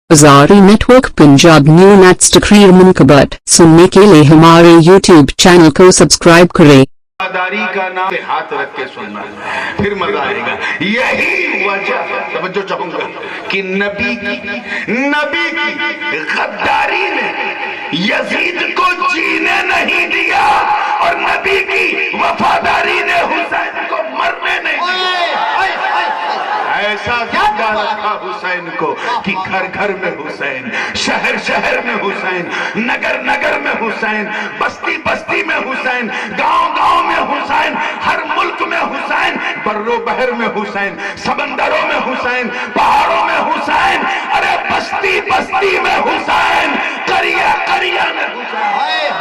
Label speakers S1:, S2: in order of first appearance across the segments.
S1: अज़ारी network Punjab new nets तकरीर मुनकबत सुनने के लिए हमारे YouTube चैनल को सब्सक्राइब करें।
S2: वफादारी का नाम हाथ रख के सुनना, फिर मजा आएगा। यही वजह समझो चाहूंगा कि नबी की गद्दारी ने यजीद को जीने नहीं दिया और नबी की वफादारी ने हुसैन को मरने नहीं दिया। ऐसा जिंदा रखा हुसैन को कि घर घर में हुसैन, शहर शहर में हुसैन, नगर नगर में हुसैन, बस्ती बस्ती में हुसैन, गांव गांव में हुसैन, हर मुल्क में हुसैन, बर्रो बहर में हुसैन, समंदरों में हुसैन, पहाड़ों में हुसैन, अरे बस्ती बस्ती में हुसैन, करिया करिया में हुसैन।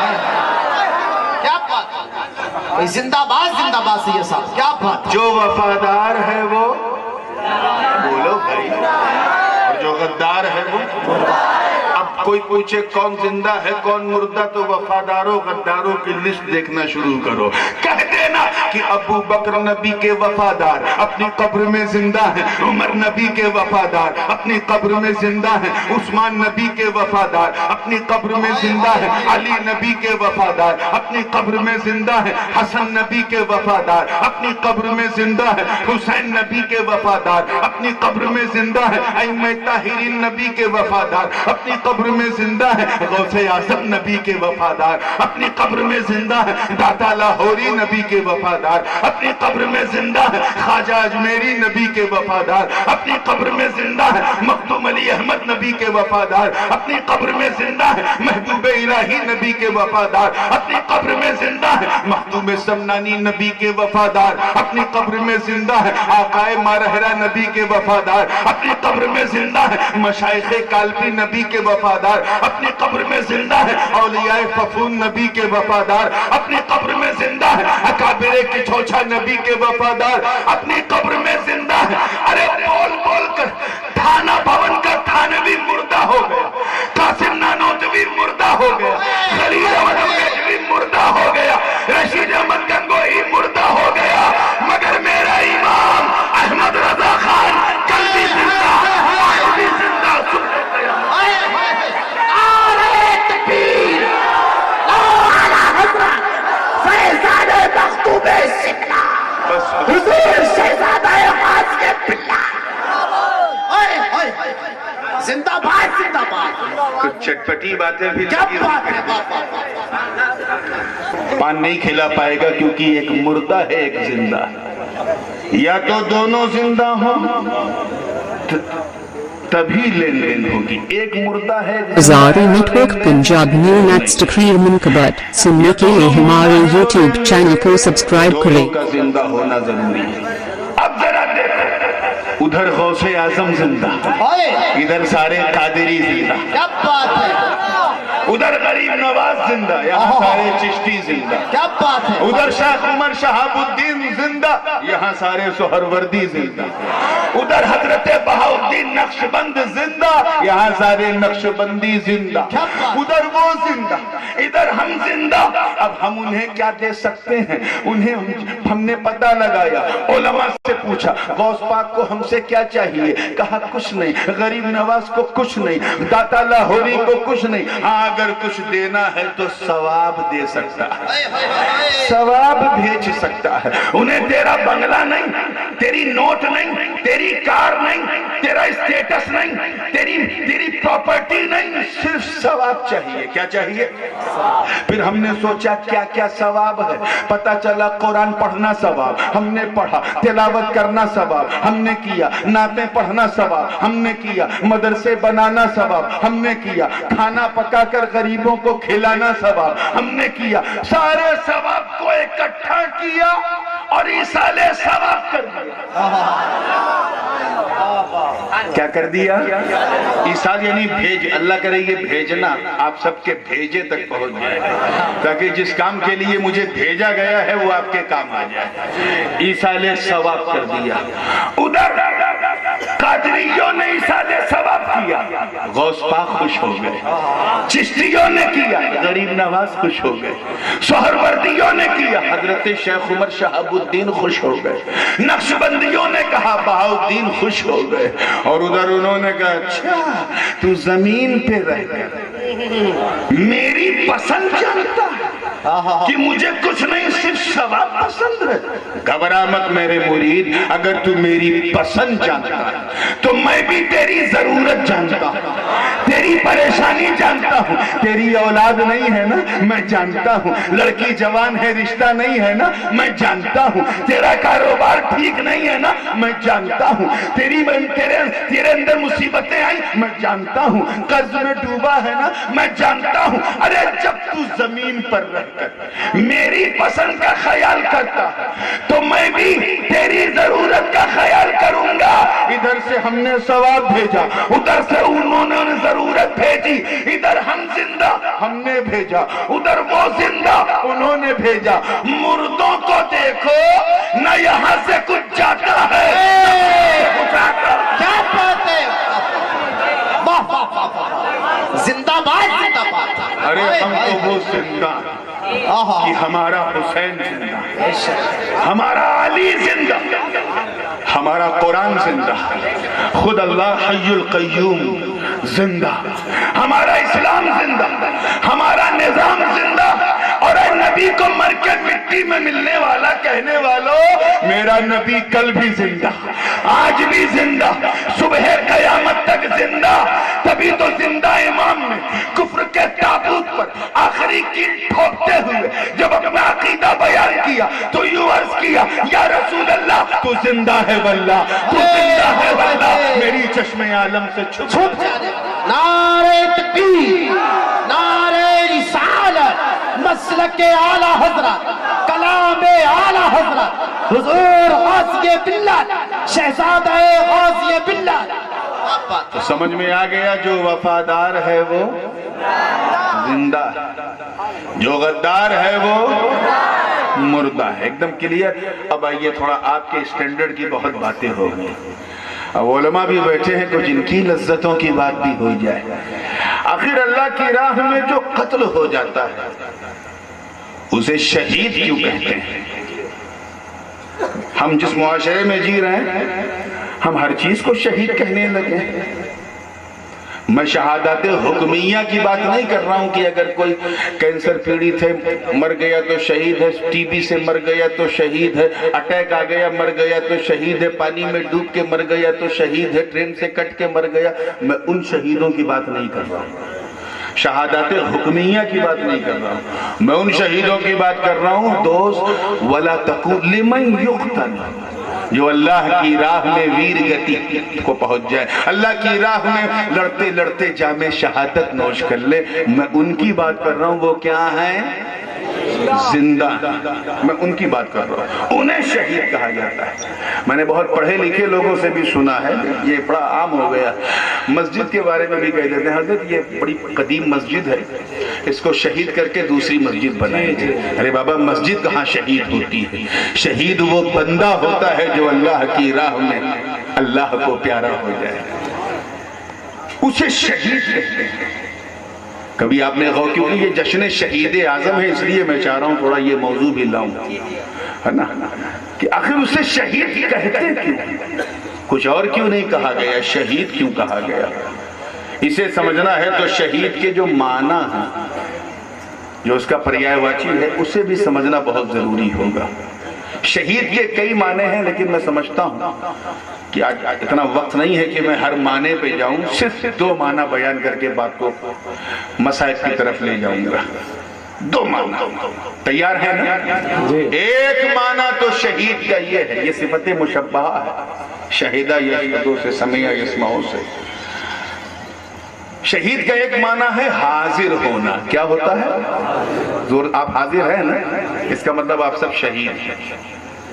S3: क्या बात, जिंदाबाद जिंदाबाद सैयद साहब, क्या बात।
S2: जो वफादार है वो बोलो भाई, और जो गद्दार है वो। अब कोई पूछे कौन जिंदा है कौन मुर्दा, तो वफादारों गद्दारों की लिस्ट देखना शुरू करो। कह देना कि अबू बकर नबी के वफादार अपनी कब्र में जिंदा है, उमर नबी के वफादार अपनी कब्र में जिंदा है, उस्मान नबी के वफादार अपनी कब्र में जिंदा है, अली नबी के वफादार अपनी कब्र में जिंदा है, हसन नबी के वफादार अपनी कब्र में जिंदा है, हुसैन नबी के वफादार अपनी कब्र में जिंदा है, अइम्मा ताहिरीन नबी के वफादार अपनी कब्र में जिंदा है, गौसे आज़म नबी के वफादार अपनी कब्र में जिंदा है, दाता लाहौरी नबी के वफादार अपनी कब्र में जिंदा है, ख्वाजा अजमेरी नबी के वफादार अपनी कब्र में जिंदा है, मखदूम अली अहमद नबी के वफादार अपनी कब्र में जिंदा है, महबूब इलाही नबी के वफादार अपनी कब्र में जिंदा है, मखदूम समनानी नबी के वफादार अपनी कब्र में जिंदा है, आकाए मारहरा नबी के वफादार अपनी कब्र में जिंदा है, मशाइखे काल्पी नबी के वफादार अपनी कब्र में जिंदा है, औलियाए फफून नबी के वफादार अपनी कब्र में जिंदा है, अकाबिरे की छोछा नबी के वफादार अपनी कब्र में जिंदा है। अरे बोल बोल कर थाना भवन का थानवी मुर्दा हो गया, कासिम नानोतवी मुर्दा हो गया, खलील अहमद गंगोही मुर्दा हो गया, रशीद अहमद गंगोही मुर्दा हो गया, मगर मेरा इमाम अहमद रजा खान कल भी जिंदा, आज भी जिंदा, सुनने गया।
S3: जिंदाबाद जिंदाबाद।
S2: कुछ चटपटी बातें भी
S3: क्या बात है,
S2: पान नहीं खिला पाएगा क्योंकि एक मुर्दा है एक जिंदा है, या तो दोनों जिंदा हो तभी लेन देन होगी। एक मुर्दा है,
S1: अज़ारी नेटवर्क पंजाब न्यू नेट्स तकरीर मुनकबत सुनने के लिए हमारे YouTube चैनल को सब्सक्राइब करें।
S2: दोनों का जिंदा होना जरूरी है। अब जरा देखो, उधर गौसे आजम जिंदा, इधर सारे कादिरी जिंदा,
S3: क्या बात है,
S2: उधर गरीब नवाज जिंदा, यहाँ सारे चिश्ती जिंदा,
S3: क्या बात है,
S2: उधर शेख उमर शहाबुद्दीन जिंदा, यहाँ सारे सोहरवर्दी जिंदा, उधर हजरत बहाउद्दीन नक्शबंद जिंदा, यहाँ सारे नक्शबंदी जिंदा, उधर वो जिंदा, इधर हम जिंदा। अब हम उन्हें क्या दे सकते हैं? उन्हें हमने पता लगाया, उलमा से पूछा गौस पाक को हमसे क्या चाहिए, कहा कुछ नहीं, गरीब नवाज को कुछ नहीं, दाता लाहौरी को कुछ नहीं, हाँ अगर कुछ देना है तो सवाब दे सकता है, सवाब भेज सकता है। उन्हें तेरा बंगला नहीं, तेरी नोट नहीं, तेरी कार नहीं, तेरा स्टेटस नहीं, तेरी प्रॉपर्टी नहीं, सिर्फ सवाब चाहिए। क्या चाहिए? फिर हमने सोचा क्या क्या सवाब है, पता चला कुरान पढ़ना सवाब, हमने पढ़ा, तिलावत करना सवाब हमने किया, नातें पढ़ना सवाब हमने किया, मदरसे बनाना सवाब हमने किया, खाना पकाकर गरीबों को खिलाना सवाब हमने किया, सारे सवाब को इकट्ठा किया और ईसाले सवाब कर दिया। क्या कर दिया? ईसाल यानी भेज, अल्लाह करे ये भेजना आप सबके भेजे तक पहुंच जाए, ताकि जिस काम के लिए मुझे भेजा गया है वो आपके काम आ जाए। ईसाले सवाब कर दिया। उधर कादरियों ने ईसाले सवाब किया, غوث پاک خوش ہو گئے، چشتیوں نے کیا غریب نواز خوش ہو گئے، سہروردیوں نے کیا حضرت شیخ عمر شہاب الدین خوش ہو گئے، نقشبندیوں نے کہا بہاؤالدین خوش ہو گئے، اور ادھر انہوں نے کہا اچھا تو زمین پہ رہ کر میری پسند جانتا ہے کہ مجھے کچھ نہیں صرف ثواب پسند ہے۔ گھبرا مت میرے مرید، اگر تو میری پسند جانتا ہے تو میں بھی تیری ضرورت جانتا ہوں، تیری پریشانی جانتا ہوں، تیری اولاد نہیں ہے نا میں جانتا ہوں، لڑکی جوان ہے رشتہ نہیں ہے نا میں جانتا ہوں، تیرا کاروبار ٹھیک نہیں ہے نا میں جانتا ہوں، تیرے اندر مصیبتیں آئی میں جانتا ہوں، قرض میں ڈوبا ہے نا میں جانتا ہوں۔ ارے جب تو زمین پر رہ کر میری پسند کا خیال کرتا تو میں بھی تیری ضرورت کا خیال کروں گا۔ ادھر سے ہم نے ثواب بھیجا، ادھر سے انہوں نے ضرورت بھیجی، ادھر ہم زندہ ہم نے بھیجا، ادھر وہ زندہ انہوں نے بھیجا۔ مردوں کو دیکھو نہ یہاں سے کچھ جاتا ہے
S3: کیا بات ہے، واہ واہ واہ واہ، زندہ باد زندہ باد۔
S2: ارے ہم تو وہ زندہ کہ ہمارا حسین زندہ، ہمارا علی زندہ، ہمارا قرآن زندہ، خود اللہ حی القیوم زندہ، ہمارا اسلام زندہ، ہمارا نظام زندہ۔ اور اے نبی کو مر کے مٹی میں ملنے والا کہنے والوں، میرا نبی کل بھی زندہ، آج بھی زندہ، صبح قیامت تک زندہ۔ تبھی تو زندہ امام نے کفر کے تابوت پر آخری کیل ٹھوکتے ہوئے جب اپنا عقیدہ بیان کیا تو یوں عرض کیا یا رسول اللہ تو زندہ ہے واللہ، تو زندہ ہے واللہ، میری چشم عالم سے چھپ جانے۔
S3: نعرہ تکبیر، نعرہ رسالت، مسلک اعلیٰ حضرت، کلام اعلیٰ حضرت، حضور غازی باللہ، شہزادہ غازی باللہ۔
S2: تو سمجھ میں آ گیا جو وفادار ہے وہ زندہ ہے، جو غدار ہے وہ مردہ ہے۔ ایک دم کلیئر۔ اب آئیے تھوڑا آپ کے اسٹینڈرڈ کی بہت باتیں ہو گئی، اب علماء بھی بیٹھے ہیں کچھ ان کی لذتوں کی بات بھی ہو جائے۔ آخر اللہ کی راہ میں جو قتل ہو جاتا ہے اسے شہید کیوں کہتے ہیں؟ ہم جس معاشرے میں جی رہے ہیں ہم ہر چیز کو شہید کہنے لگے۔ میں شہادت حکمیہ کی بات نہیں کر رہا ہوں کہ اگر کوئی کینسر پیڑیت ہے مر گیا تو شہید ہے، ٹی بی سے مر گیا تو شہید ہے، اٹیک آ گیا مر گیا تو شہید ہے، پانی میں ڈوب کے مر گیا تو شہید ہے، ٹرین سے کٹ کے مر گیا۔ میں ان شہیدوں کی بات نہیں کر رہا ہوں، شہادت حکمیہ کی بات نہیں کر رہا ہوں، میں ان شہیدوں کی بات کر رہا ہوں دوست وَلَا تَقُولْ لِمَنْ يُقْتَلُ، جو اللہ کی راہ میں ویر گتی کو پہنچ جائے، اللہ کی راہ میں لڑتے لڑتے جام شہادت نوش کر لے۔ میں ان کی بات کر رہا ہوں، وہ کیا ہیں؟ زندہ۔ میں ان کی بات کر رہا ہوں، انہیں شہید کہا جاتا ہے۔ میں نے بہت پڑھے لکھے لوگوں سے بھی سنا ہے، یہ بڑا عام ہو گیا، مسجد کے بارے میں بھی کہہ دیتے ہیں حضرت یہ بڑی قدیم مسجد ہے، اس کو شہید کر کے دوسری مسجد بنائے جائے۔ ارے بابا مسجد کہاں شہید ہوتی ہے؟ شہید وہ بندہ ہوتا ہے جو اللہ کی راہ میں اللہ کو پیارا ہو جائے، اسے شہید کہتے ہیں۔ کبھی آپ نے غور کیونکہ یہ جشن شہید اعظم ہے، اس لیے میں چاہ رہا ہوں تھوڑا یہ موضوع بھی لاؤں، ہے نا، کہ آخر اسے شہید کہتے کیوں؟ کچھ اور کیوں نہیں کہا گیا؟ شہید کیوں کہا گیا؟ اسے سمجھنا ہے تو شہید کے جو معنی ہیں، جو اس کا پریائے واچی ہے، اسے بھی سمجھنا بہت ضروری ہوگا۔ شہید کے کئی معنی ہیں، لیکن میں سمجھتا ہوں کہ آج اتنا وقت نہیں ہے کہ میں ہر معنی پہ جاؤں، صرف 2 معنی بیان کر کے بات کو مسائل کی طرف لے جاؤں گا۔ 2 معنی تیار ہیں نا؟ ایک معنی تو شہید کا یہ ہے، یہ صفت مشبہہ ہے، شہیدہ یشہدو سے، سمعہ یسمعو سے۔ شہید کا ایک معنی ہے حاضر ہونا۔ کیا ہوتا ہے؟ آپ حاضر ہیں نا، اس کا مطلب آپ سب شہید ہیں،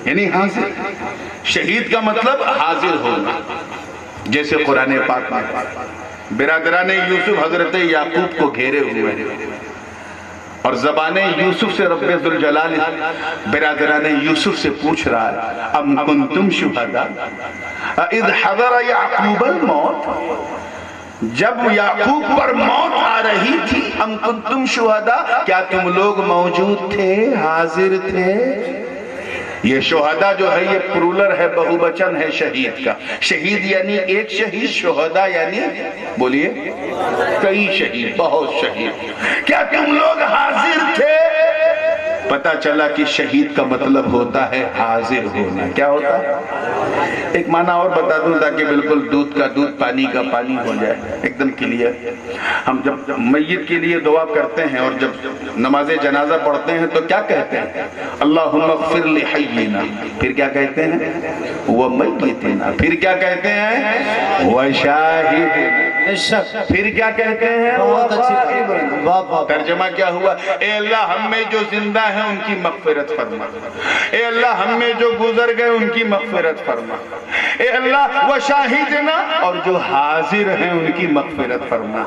S2: یعنی حاضر۔ شہید کا مطلب حاضر ہونا، جیسے قرآن پاک میں برادران یوسف حضرت یعقوب کو گھیرے ہوئے اور زبان یوسف سے رب ذوالجلال برادران یوسف سے پوچھ رہا ہے ام کنتم شہداء اذ حضر یعقوب الموت، جب یعقوب پر موت آ رہی تھی ام کنتم شہداء، کیا تم لوگ موجود تھے، حاضر تھے؟ یہ شہداء جو ہے یہ پرولر ہے، بہو بچن ہے شہید کا. شہید یعنی ایک شہید، شہداء یعنی بولیے کئی شہید، بہت شہید. کیا تم لوگ حاضر تھے؟ پتا چلا کہ شہید کا مطلب ہوتا ہے حاضر ہونا. کیا ہوتا ہے؟ ایک معنی اور بتا دوں تاکہ بالکل دودھ کا دودھ، پانی کا پانی ہو جائے، ایک دم کلیئر. ہم جب میت کے لیے دعا کرتے ہیں اور جب نماز جنازہ پڑھتے ہیں تو کیا کہتے ہیں؟ اللہم اغفر لحینا. پھر کیا کہتے ہیں؟ ومیتنا. پھر کیا کہتے ہیں؟ وشاہدنا. پھر کیا کہتے ہیں؟ ترجمہ کیا ہوا؟ اے اللہ ہم میں جو زندہ ہیں ان کی مغفرت فرما. اے اللہ ہم میں جو گزر گئے ان کی مغفرت فرما. اے اللہ وشاہدنا، اور جو حاضر ہیں ان کی مغفرت فرما.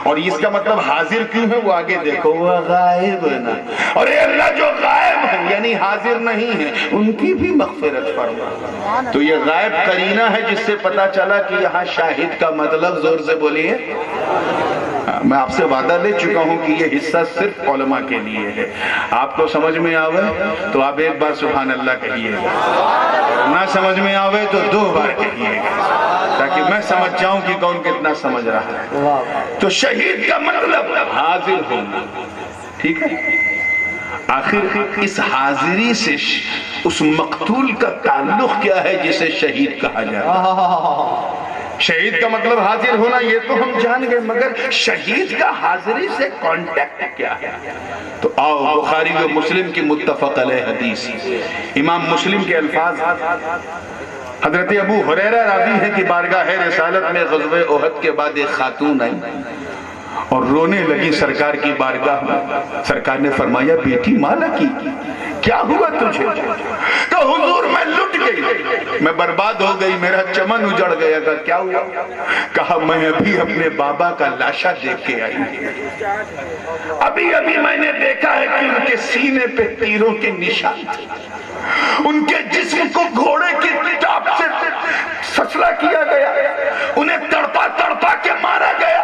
S2: اور اس کا مطلب حاضر کیوں ہے وہ آگے دیکھو، وہ غائب نا. اور اے اللہ جو غائب ہیں یعنی حاضر نہیں ہیں ان کی بھی مغفرت فرما. تو یہ غائب قرینہ ہے جس سے پتا چلا کہ یہاں شاہد کا مطلب، زور سے بولیے. میں آپ سے وعدہ لے چکا ہوں کہ یہ حصہ صرف علماء کے لیے ہے. آپ کو سمجھ میں آوے تو آپ ایک بار سبحان اللہ کہیے گا، نہ سمجھ میں آوے تو 2 بار کہیے گا، تاکہ میں سمجھ جاؤں کہ کون کتنا سمجھ رہا ہے. تو شہید کا مطلب حاضر ہونا. ٹھیک ہے. آخر اس حاضری سے اس مقتول کا تعلق کیا ہے جسے شہید کہا جاتا ہے؟ شہید کا مطلب حاضر ہونا یہ تو ہم جان گئے، مگر شہید کا حاضری سے کانٹیکٹ کیا ہے؟ تو آؤ بخاری و مسلم کی متفق علیہ حدیث، امام مسلم کے الفاظ. حضرت ابو ہریرہ راوی ہے کہ بارگاہ رسالت میں غزوہ احد کے بعد ایک خاتون آئی اور رونے لگی سرکار کی بارگاہ میں. سرکار نے فرمایا بیٹی مالا کی کیا ہوا تجھے؟ کہ حضور میں لٹ گئی، میں برباد ہو گئی، میرا چمن اجڑ گیا. کیا ہوا؟ کہا میں ابھی اپنے بابا کا لاشا دیکھ کے آئی، ابھی میں نے دیکھا ہے کہ ان کے سینے پہ تیروں کے نشان تھے، ان کے جسم کو گھوڑے کی ٹاپ سے سسلا کیا گیا، انہیں تڑپا تڑپا کے مارا گیا.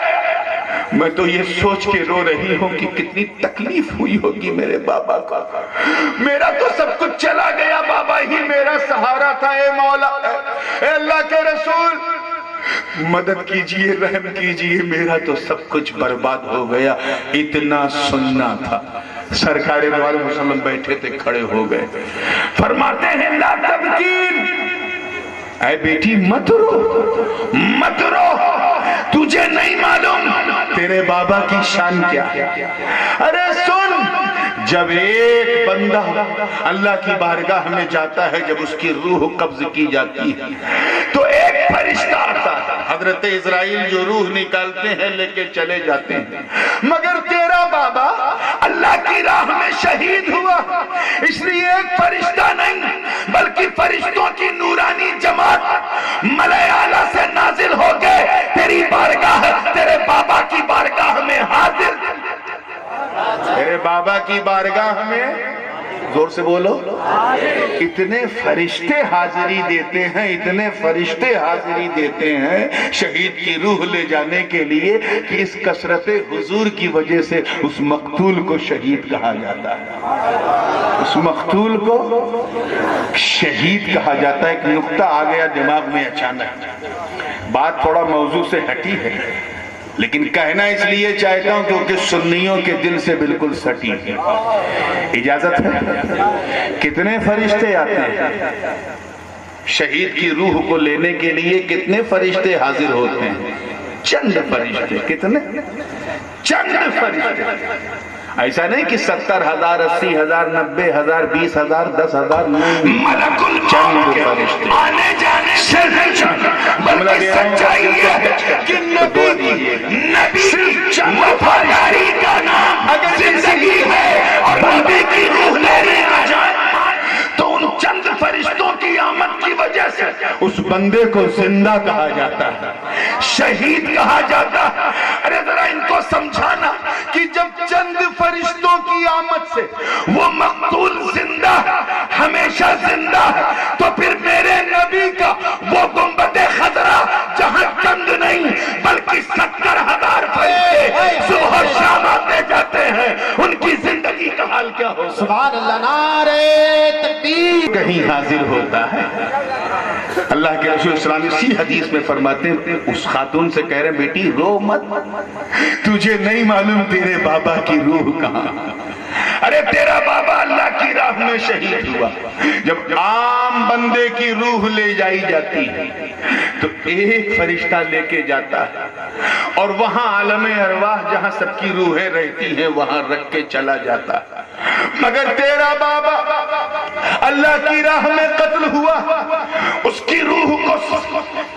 S2: میں تو یہ سوچ کے رو رہی ہوں کہ کتنی تکلیف ہوئی ہوگی میرے بابا کا. میرا تو سب کچھ چلا گیا، بابا ہی میرا سہارا تھا. اے مولا، اے اللہ کے رسول مدد کیجئے، رحم کیجئے، میرا تو سب کچھ برباد ہو گیا. اتنا سننا تھا. سرکار دو عالم وسلم بیٹھے تھے، کھڑے ہو گئے، فرماتے ہیں لا تبکین، اے بیٹی مت رو، مت رو، تجھے نہیں معلوم تیرے بابا کی شان کیا ہے. ارے سن، جب ایک بندہ اللہ کی بارگاہ میں جاتا ہے، جب اس کی روح قبض کی جاتی ہے تو ایک فرشتہ آتا ہے. حضرت اسرائیل جو روح نکالتے ہیں لے کے چلے جاتے ہیں، مگر تیرا بابا اللہ کی راہ میں شہید ہوا، اس لیے ایک فرشتہ نہیں بلکہ فرشتوں کی نورانی جماعت ملائے اعلیٰ سے نازل ہو کے تیری بارگاہ، تیرے بابا کی بارگاہ میں حاضر. تیرے بابا کی بارگاہ میں، زور سے بولو، اتنے فرشتے حاضری دیتے ہیں، اتنے فرشتے حاضری دیتے ہیں شہید کی روح لے جانے کے لیے کہ اس کثرت حضور کی وجہ سے اس مقتول کو شہید کہا جاتا ہے. اس مقتول کو شہید کہا جاتا ہے. ایک نقطہ آ گیا دماغ میں اچانک، بات تھوڑا موضوع سے ہٹی ہے لیکن کہنا اس لیے چاہتا ہوں کیونکہ سنیوں کے دل سے بالکل سٹی ہے. اجازت ہے؟ کتنے فرشتے آتے ہیں شہید کی روح کو لینے کے لیے؟ کتنے فرشتے حاضر ہوتے ہیں؟ چند فرشتے. کتنے؟ چند فرشتے. ایسا نہیں کہ 70,000 80,000 90,000 20,000 10,000 ملک چند فرشتے آنے جانے سے بلکہ سچائی ہے کہ نبی صرف چند وفاداری کا نام اگر زندگی ہے اور نبی کی روح لینے آ جائے تو ان چند فرشتوں کی آمد کی وجہ سے اس بندے کو زندہ کہا جاتا ہے، شہید کہا جاتا ہے. ارے ذرا ان کو سمجھانا کہ جب چند فرشتوں کی آمد سے وہ مقتول زندہ ہے، ہمیشہ زندہ ہے، تو پھر میرے نبی کا وہ گنبد خضرا جہاں چند نہیں بلکہ हो।
S3: सुभान अल्लाह, नारे तकबीर।
S2: कहीं हाजिर होता है। अल्लाह के रसूल सल्लल्लाहु अलैहि वसल्लम इसी हदीस में फरमाते हैं, उस खातून से कह रहे बेटी रो मत, तुझे नहीं मालूम तेरे बाबा की रूह कहाँ। अरे तेरा बाबा अल्लाह की राह में शहीद हुआ। जब आम बंदे की रूह ले जाई जाती है तो एक फरिश्ता लेके जाता है और वहां आलमे अरवाह जहां सबकी रूहें रहती हैं वहां रख के चला जाता है। मगर तेरा बाबा अल्लाह की राह में कत्ल हुआ, उसकी रूह को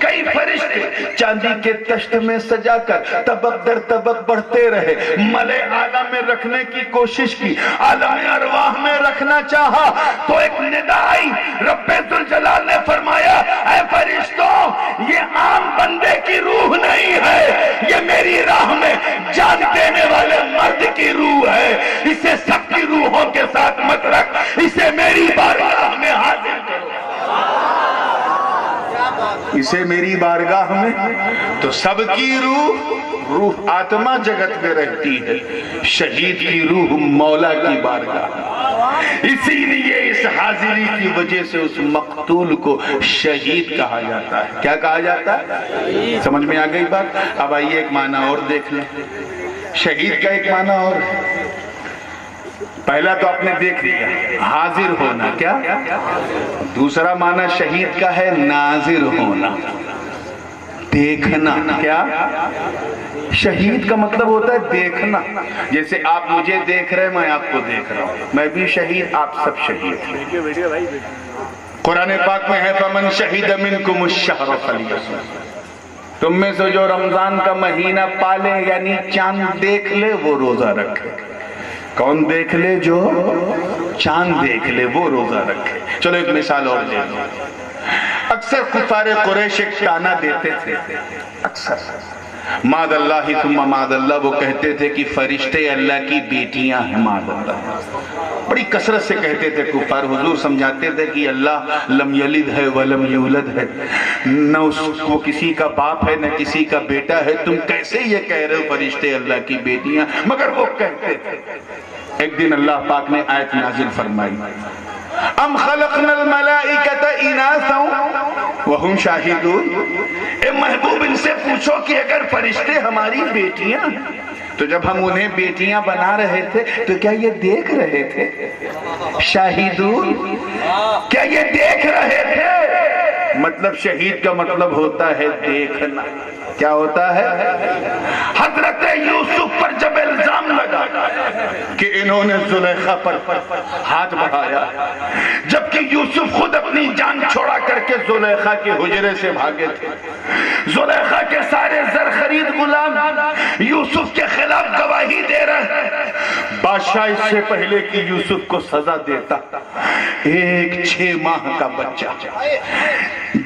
S2: कई फरिश्ते चांदी के तश्त में सजाकर तबक दर तबक बढ़ते रहे, मले आला में रखने की कोशिश की, आलम अरवाह में रखना चाहा तो एक निदा आई। रब्बे जुल जलाल ने फरमाया, ऐ फरिश्तों, ये आम बंदे की रूह नहीं है, ये मेरी राह में जान देने वाले मर्द की रूह है। इसे सबकी रूहों के साथ मत रख, इसे मेरी बारगाह में हाजिर करो। इसे मेरी बारगाह में, तो सबकी रूह आत्मा जगत में रहती है, शहीद की रूह मौला की बारगाह। इसीलिए इस हाजिरी की वजह से उस मकतूल को शहीद कहा जाता है। क्या कहा जाता है? समझ में आ गई बात? अब आइए एक माना और देख लें। शहीद का एक माना और, पहला तो आपने देख लिया हाजिर होना, क्या? दूसरा माना शहीद का है नाजिर होना, देखना। क्या? शहीद का मतलब होता है देखना। जैसे आप मुझे देख रहे हैं, मैं आपको देख रहा हूं, मैं भी शहीद, आप सब शहीद। कुरान पाक में है, फमन शहीद मिनकुम अश-शहर फलियसुम, तुम में से जो रमजान का महीना पाले यानी चांद देख ले वो रोजा रखे। कौन देख ले? जो चांद देख ले वो रोजा रखे। चलो एक मिसाल और दे दो। अक्सर कुफारे कुरैश एक ताना देते थे, अक्सर मादल्लाहि सुम्मा मादल्लाह, वो कहते थे कि फरिश्ते अल्लाह की बेटियां हैं, मादल्लाह। बड़ी कसरत से कहते थे कुफार। हुजूर समझाते थे कि अल्लाह लम यलिद है वलम यूलद है, न वो किसी का बाप है न किसी का बेटा है, तुम कैसे ये कह रहे हो फरिश्ते अल्लाह की बेटियां? मगर वो कहते थे। एक दिन अल्लाह पाक ने आयत नाजिल फरमाई, अम खलक़नल मलाइकता इनासा व हुम शाहिदून। ए महबूब, इनसे पूछो कि अगर फरिश्ते हमारी बेटियां, तो जब हम उन्हें बेटियां बना रहे थे तो क्या ये देख रहे थे? शाहिदून, क्या ये देख रहे थे? मतलब शहीद का मतलब होता है देखना। क्या होता है? हजरत यूसुफ पर जब इल्जाम लगा कि इन्होंने जुलेखा पर हाथ बढ़ाया, जबकि यूसुफ खुद अपनी जान छोड़ा करके जुलेखा के हुजरे से भागे थे, जुलेखा के सारे जर खरीद गुलाम यूसुफ के खिलाफ गवाही दे रहे हैं। बादशाह इससे पहले कि यूसुफ को सजा देता, एक 6 माह का बच्चा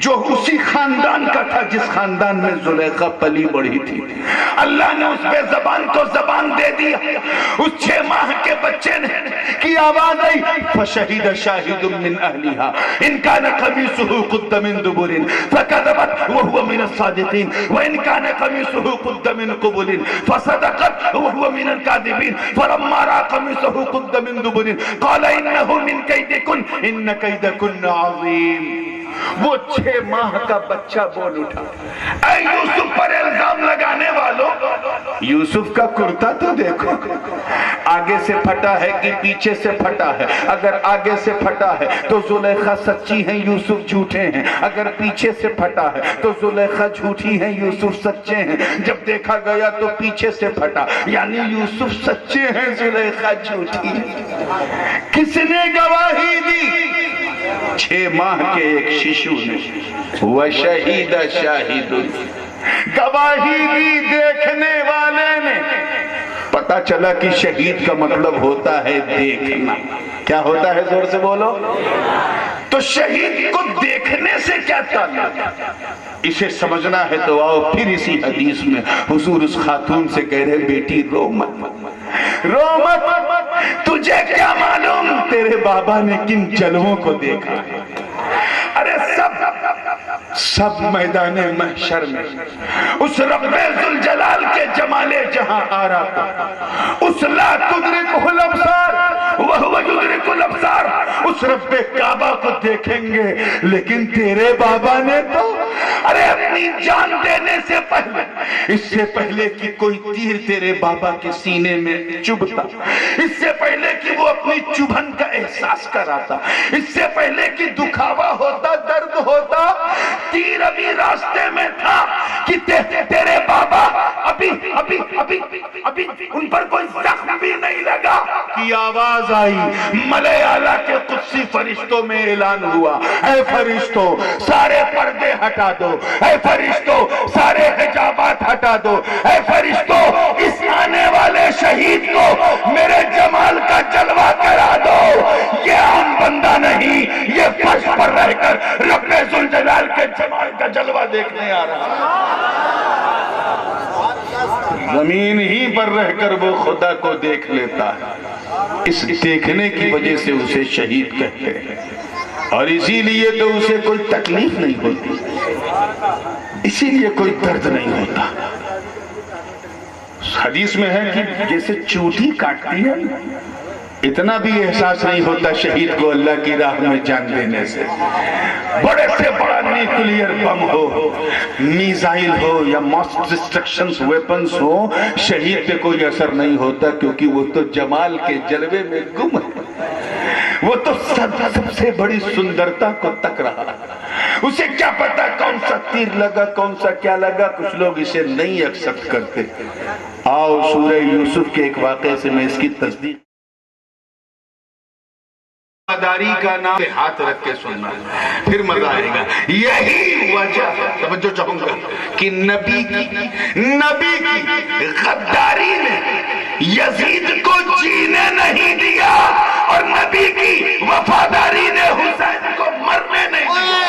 S2: जो उसी खानदान का था जिस खानदान में जुलेखा पली बढ़ी थी, अल्लाह ने उस पे जबान को जबान दे दिया। उस 6 माह के बच्चे ने की आवाज आई, फशहीद शाहिदुम मिन अहलिहा इन कान कमीसुहु कुद्द मिन दुबुरिन फकदबत व हुवा मिन अस्सादिकीन व इन कान कमीसुहु कुद्द मिन कुबुलिन फसदकत व हुवा मिन अलकादिबीन फलम्मा रा कमीसुहु कुद्द मिन दुबुरिन क़ाल इन्नहु मिन कैदिकुन इन कैदकुन अज़ीम। वो 6 माह का बच्चा बोल उठा, ऐ यूसुफ पर इल्जाम लगाने वालों, यूसुफ का कुर्ता तो देखो, आगे से फटा है कि पीछे से फटा है? अगर आगे से फटा है तो जुलेखा सच्ची है, यूसुफ झूठे हैं। अगर पीछे से फटा है तो जुलेखा झूठी है, यूसुफ सच्चे हैं। जब देखा गया तो पीछे से फटा, यानी यूसुफ सच्चे हैं, जुलेखा झूठी। किसने गवाही दी? 6 माह के एक शिशु ने। वह शहीद शाहिदुन, गवाही दी देखने वाले ने। पता चला कि शहीद का मतलब होता है देखना। क्या होता है? जोर से बोलो। तो शहीद को देखने से क्या ताल्लुक? इसे समझना है तो आओ फिर इसी हदीस में हुजूर उस खातून से कह रहे, बेटी रो मत, रो मत, तुझे क्या मालूम तेरे बाबा ने किन जलवों को देखा है। अरे सब मैदाने महशर में उस रब्बे जुल जलाल के जमाले जहां आ रहा था, उस ला तुदरिकुहुल अब्सार व हुवा मुतालिक अब्सार उस रब काबा को देखेंगे, लेकिन तेरे बाबा ने तो अरे अपनी जान देने से पहले, इससे पहले कि कोई तीर तेरे बाबा के सीने में चुभता, इससे पहले कि वो अपनी चुभन का एहसास कराता, इससे पहले कि दुखावा होता, दर्द होता, तीर अभी रास्ते में था कि तेरे बाबा अभी अभी अभी अभी उन पर कोई जख्म भी नहीं लगा कि आवाज आई, मले आला के कुदसी फरिश्तों में ऐलान हुआ, ऐ फरिश्तों सारे पर्दे हटा दो, ऐ फरिश्तों सारे हिजाबात हटा दो, ऐ फरिश्तों इस आने वाले शहीद को मेरे जमाल का जलवा करा दो। ये आम बंदा नहीं, ये फर्श पर रहकर रब्बे जुल जलाल के जमाल का जलवा देखने आ रहा है। जमीन ही पर रहकर वो खुदा को देख लेता है, इस देखने की वजह से उसे शहीद कहते हैं, और इसीलिए तो उसे कोई तकलीफ नहीं होती, इसीलिए कोई दर्द नहीं होता। हदीस में है कि जैसे चूठी काटती है, इतना भी एहसास नहीं होता शहीद को अल्लाह की राह में जान देने से। बड़े से बड़ा न्यूक्लियर बम हो, मिसाइल हो या मास डिस्ट्रक्शन वेपन्स हो, शहीद पे कोई असर नहीं होता, क्योंकि वो तो जमाल के जलवे में गुम है, वो तो सबसे बड़ी सुंदरता को तक रहा। उसे क्या पता कौन सा तीर लगा, कौन सा क्या लगा, कुछ लोग इसे नहीं एक्सेप्ट करते। आओ सूरह यूसुफ के एक वाक़े से मैं इसकी तस्दीक, वफादारी का नाम हाथ रख के सुनना, फिर मजा आएगा। यही वजह समझो चाहूंगा कि नबी की गद्दारी ने यजीद को जीने नहीं दिया, और नबी की वफादारी ने हुसैन को मरने नहीं दिया।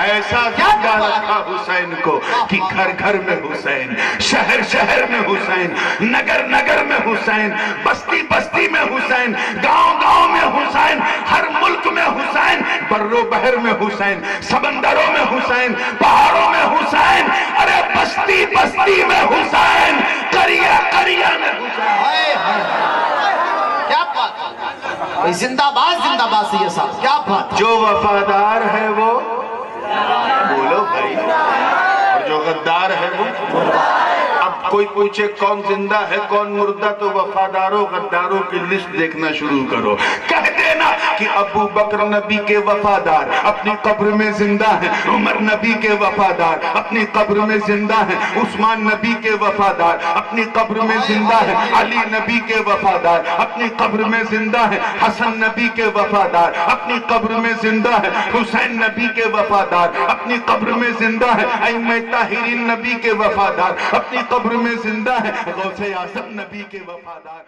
S2: ऐसा जिंदा रखा हुसैन को कि घर घर में हुसैन, शहर शहर में हुसैन, नगर नगर में हुसैन, बस्ती बस्ती में हुसैन, गांव गांव में हुसैन, हर मुल्क में हुसैन, बर्रो बहर में हुसैन, समंदरों में हुसैन, पहाड़ों में हुसैन, अरे बस्ती बस्ती में हुसैन, करिया करिया में हुसैन।
S3: क्या बात, जिंदाबाद जिंदाबाद सैयद साहब, क्या बात।
S2: जो वफादार है वो बोलो भाई, और जो गद्दार है वो। अब कोई पूछे कौन जिंदा है कौन मुर्दा, तो वफादारों गद्दारों की लिस्ट देखना शुरू करो। कह देना कि अबू बकर नबी के वफादार अपनी कब्र में जिंदा है, उमर नबी के वफादार अपनी कब्र में जिंदा है, उस्मान नबी के वफादार अपनी कब्र में जिंदा है, अली नबी के वफादार अपनी कब्र में जिंदा है, हसन नबी के वफादार अपनी कब्र में जिंदा है, हुसैन नबी के वफादार अपनी कब्र में जिंदा है, अइम्मा ताहिरीन नबी के वफादार अपनी कब्र में जिंदा है, गौसे आज़म नबी के वफादार।